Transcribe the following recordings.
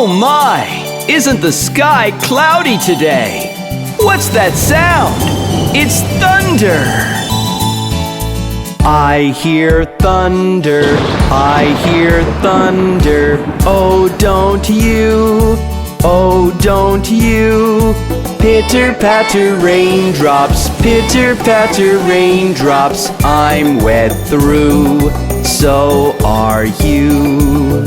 Oh my! Isn't the sky cloudy today? What's that sound? It's thunder! I hear thunder, I hear thunder. Oh, don't you, oh, don't you. Pitter-patter raindrops, pitter-patter raindrops. I'm wet through, so are you.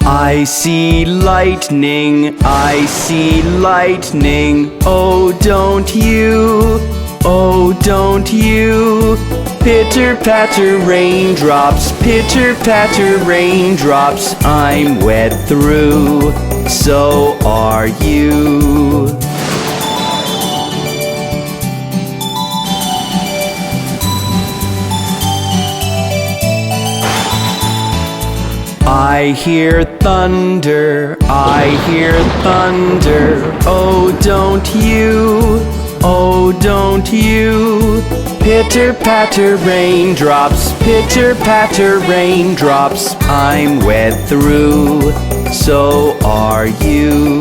I see lightning, I see lightning. Oh, don't you, oh, don't you. Pitter-patter raindrops, pitter-patter raindrops. I'm wet through, so are you. I hear thunder, I hear thunder. Oh, don't you, oh, don't you. Pitter-patter raindrops, pitter-patter raindrops. I'm wet through, so are you.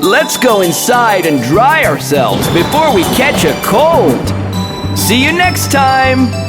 Let's go inside and dry ourselves before we catch a cold. See you next time!